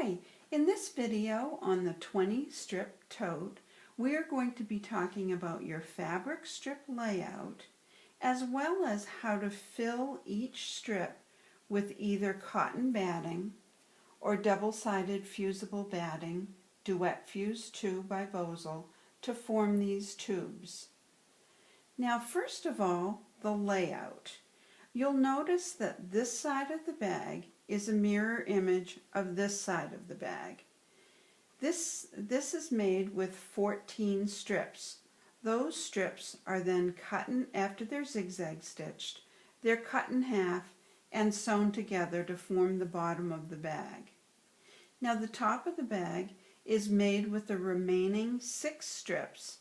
Hi, in this video on the 20 strip tote, we are going to be talking about your fabric strip layout as well as how to fill each strip with either cotton batting or double-sided fusible batting, Duet Fuse 2 by Vosel, to form these tubes. Now first of all, the layout. You'll notice that this side of the bag is a mirror image of this side of the bag. This is made with 14 strips. Those strips are then cut in, after they're zigzag stitched, they're cut in half and sewn together to form the bottom of the bag. Now the top of the bag is made with the remaining 6 strips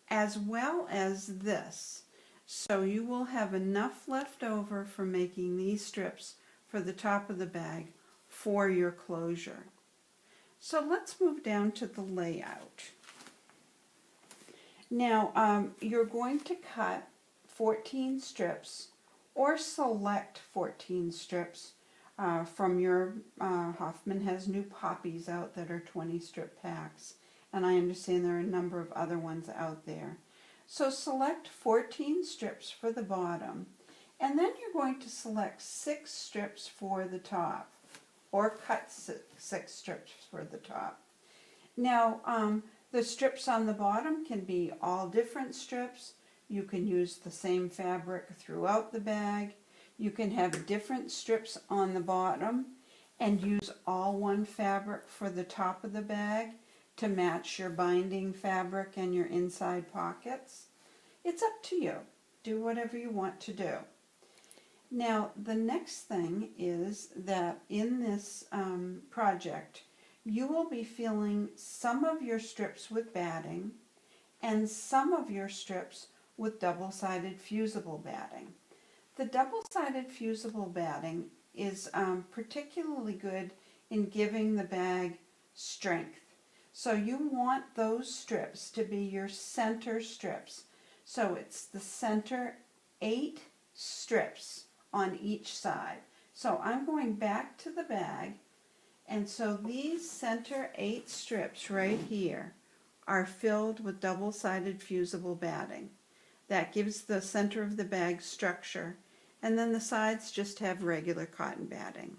as well as this. So you will have enough left over for making these strips for the top of the bag for your closure. So let's move down to the layout. Now you're going to cut 14 strips or select 14 strips from your Hoffman has new poppies out that are 20 strip packs, and I understand there are a number of other ones out there. So select 14 strips for the bottom, and then you're going to select 6 strips for the top, or cut 6 strips for the top. Now the strips on the bottom can be all different strips. You can use the same fabric throughout the bag. You can have different strips on the bottom and use all one fabric for the top of the bag to match your binding fabric and your inside pockets. It's up to you. Do whatever you want to do. Now the next thing is that in this project you will be filling some of your strips with batting and some of your strips with double-sided fusible batting. The double-sided fusible batting is particularly good in giving the bag strength. So you want those strips to be your center strips. So it's the center 8 strips on each side. So I'm going back to the bag, and so these center 8 strips right here are filled with double-sided fusible batting. That gives the center of the bag structure, and then the sides just have regular cotton batting.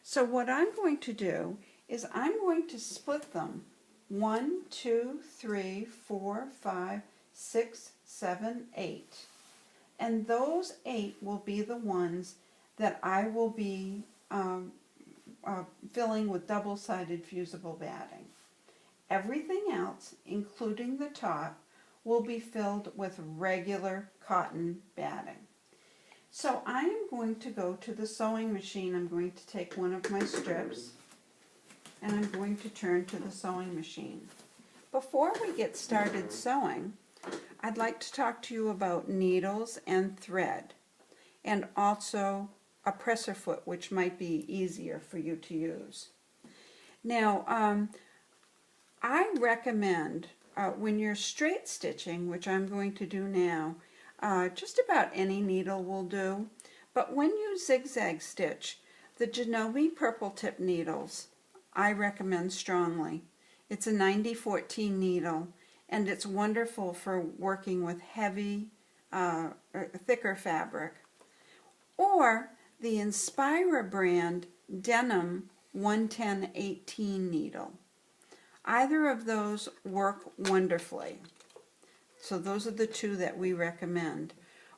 So what I'm going to do is I'm going to split them 1, 2, 3, 4, 5, 6, 7, 8. And those 8 will be the ones that I will be filling with double-sided fusible batting. Everything else, including the top, will be filled with regular cotton batting. So I am going to go to the sewing machine. I'm going to take one of my strips and I'm going to turn to the sewing machine. Before we get started sewing, I'd like to talk to you about needles and thread, and also a presser foot, which might be easier for you to use. Now, I recommend when you're straight stitching, which I'm going to do now, just about any needle will do, but when you zigzag stitch, the Genovi purple tip needles I recommend strongly. It's a 90-14 needle, and it's wonderful for working with heavy, thicker fabric. Or the Inspira brand denim 110-18 needle. Either of those work wonderfully. So those are the 2 that we recommend.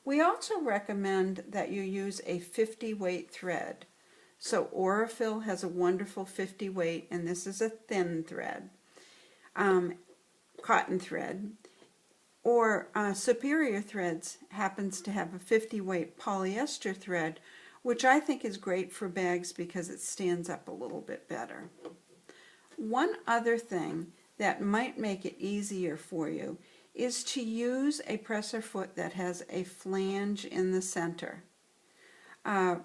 We also recommend that you use a 50 weight thread. So Aurifil has a wonderful 50 weight, and this is a thin thread, cotton thread. Or Superior Threads happens to have a 50 weight polyester thread, which I think is great for bags because it stands up a little bit better. One other thing that might make it easier for you is to use a presser foot that has a flange in the center.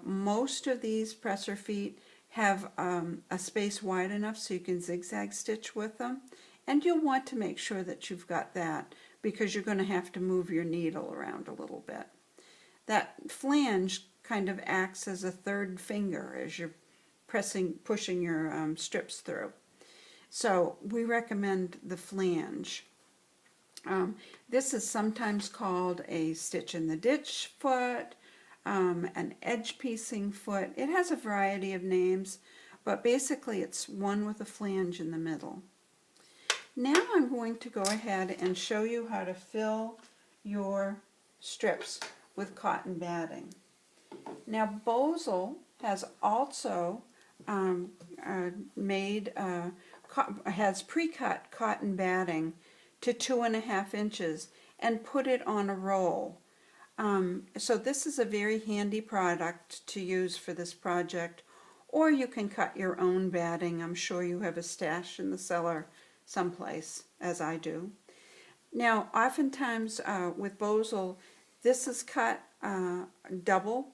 Most of these presser feet have a space wide enough so you can zigzag stitch with them, and you'll want to make sure that you've got that because you're going to have to move your needle around a little bit. That flange kind of acts as a third finger as you're pushing your strips through. So we recommend the flange. This is sometimes called a stitch in the ditch foot, an edge piecing foot. It has a variety of names, but basically it's one with a flange in the middle. Now I'm going to go ahead and show you how to fill your strips with cotton batting. Now Bosel has also has pre-cut cotton batting to 2.5 inches and put it on a roll. So this is a very handy product to use for this project, or you can cut your own batting. I'm sure you have a stash in the cellar someplace, as I do. Now oftentimes with Bosel, this is cut double,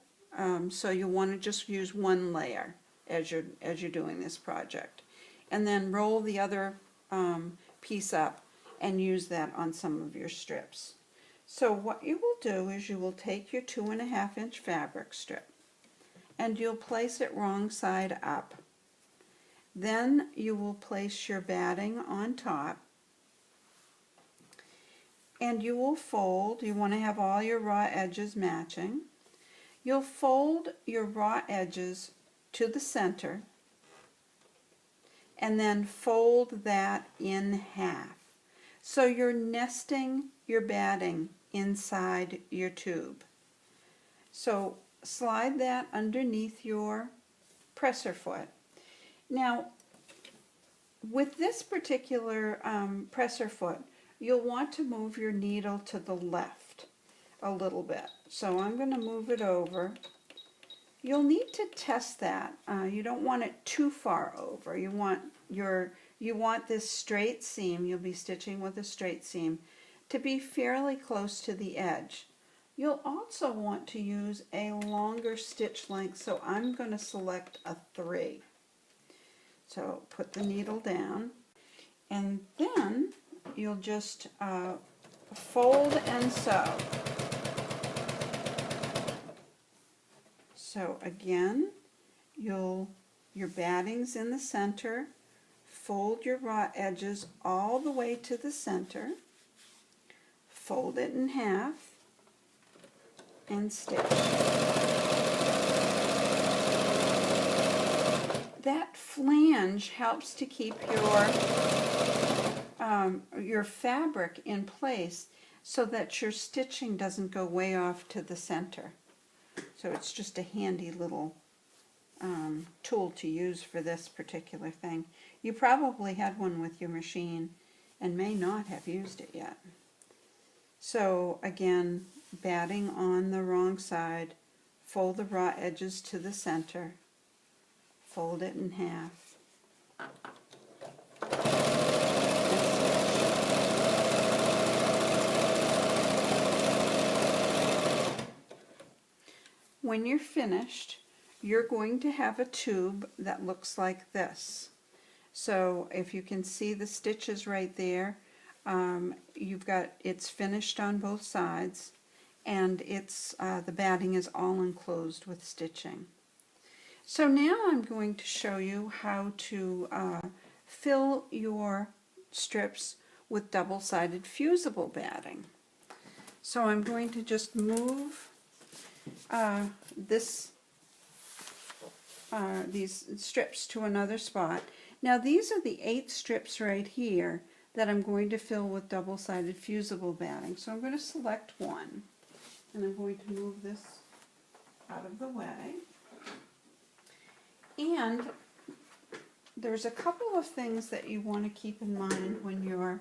so you want to just use one layer as you're doing this project, and then roll the other piece up and use that on some of your strips. So what you will do is you will take your 2.5 inch fabric strip and you'll place it wrong side up. Then you will place your batting on top and you will fold. You want to have all your raw edges matching. You'll fold your raw edges to the center and then fold that in half. So you're nesting your batting inside your tube. So slide that underneath your presser foot. Now with this particular presser foot, you'll want to move your needle to the left a little bit. So I'm going to move it over. You'll need to test that. You don't want it too far over. You want this straight seam, you'll be stitching with a straight seam, to be fairly close to the edge. You'll also want to use a longer stitch length, so I'm going to select a 3. So put the needle down, and then you'll just fold and sew. So again, your batting's in the center. Fold your raw edges all the way to the center. Fold it in half and stitch. That flange helps to keep your fabric in place so that your stitching doesn't go way off to the center. So it's just a handy little tool to use for this particular thing. You probably had one with your machine and may not have used it yet. So again, batting on the wrong side, fold the raw edges to the center, fold it in half. When you're finished, you're going to have a tube that looks like this. So if you can see the stitches right there, it's finished on both sides, and the batting is all enclosed with stitching. So now I'm going to show you how to fill your strips with double-sided fusible batting. So I'm going to just move these strips to another spot. Now these are the 8 strips right here that I'm going to fill with double-sided fusible batting. So I'm going to select one, and I'm going to move this out of the way. And there's a couple of things that you want to keep in mind when you're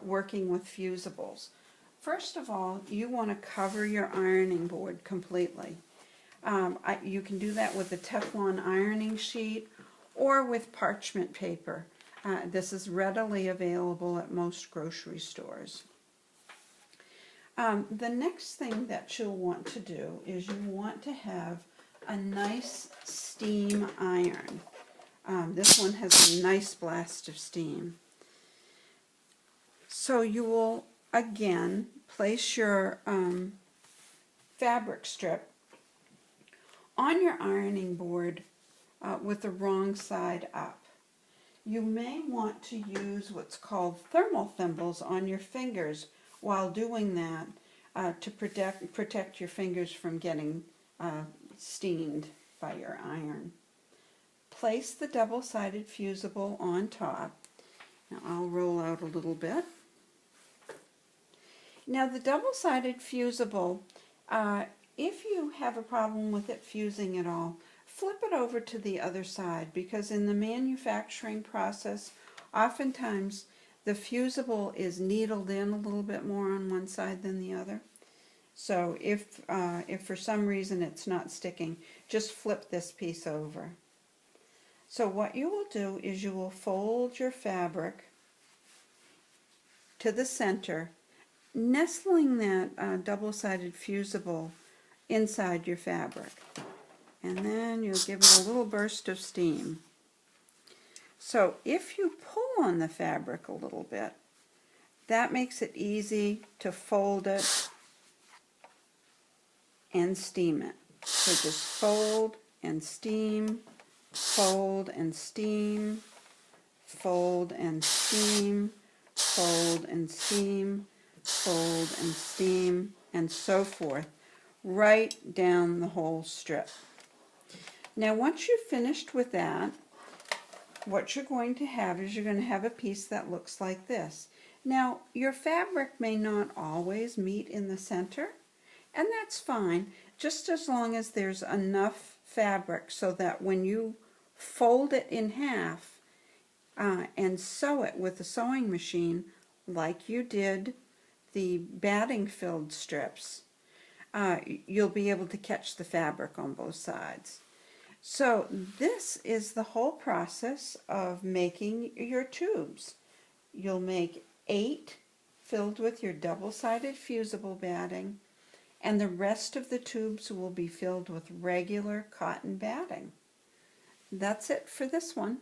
working with fusibles. First of all, you want to cover your ironing board completely. You can do that with a Teflon ironing sheet or with parchment paper. This is readily available at most grocery stores. The next thing that you'll want to do is you want to have a nice steam iron. This one has a nice blast of steam. So you will again place your fabric strip on your ironing board with the wrong side up. You may want to use what's called thermal thimbles on your fingers while doing that to protect your fingers from getting steamed by your iron. Place the double-sided fusible on top. Now I'll roll out a little bit. Now the double-sided fusible, if you have a problem with it fusing at all, flip it over to the other side, because in the manufacturing process, oftentimes the fusible is needled in a little bit more on one side than the other. So if for some reason it's not sticking, just flip this piece over. So what you will do is you will fold your fabric to the center, nestling that double-sided fusible inside your fabric. And then you'll give it a little burst of steam. So if you pull on the fabric a little bit, that makes it easy to fold it and steam it. So just fold and steam, fold and steam, fold and steam, fold and steam, fold and steam, and so forth, right down the whole strip. Now once you've finished with that, what you're going to have is you're going to have a piece that looks like this. Now your fabric may not always meet in the center, and that's fine, just as long as there's enough fabric so that when you fold it in half and sew it with a sewing machine like you did the batting filled strips, you'll be able to catch the fabric on both sides. So this is the whole process of making your tubes. You'll make 8 filled with your double-sided fusible batting, and the rest of the tubes will be filled with regular cotton batting. That's it for this one.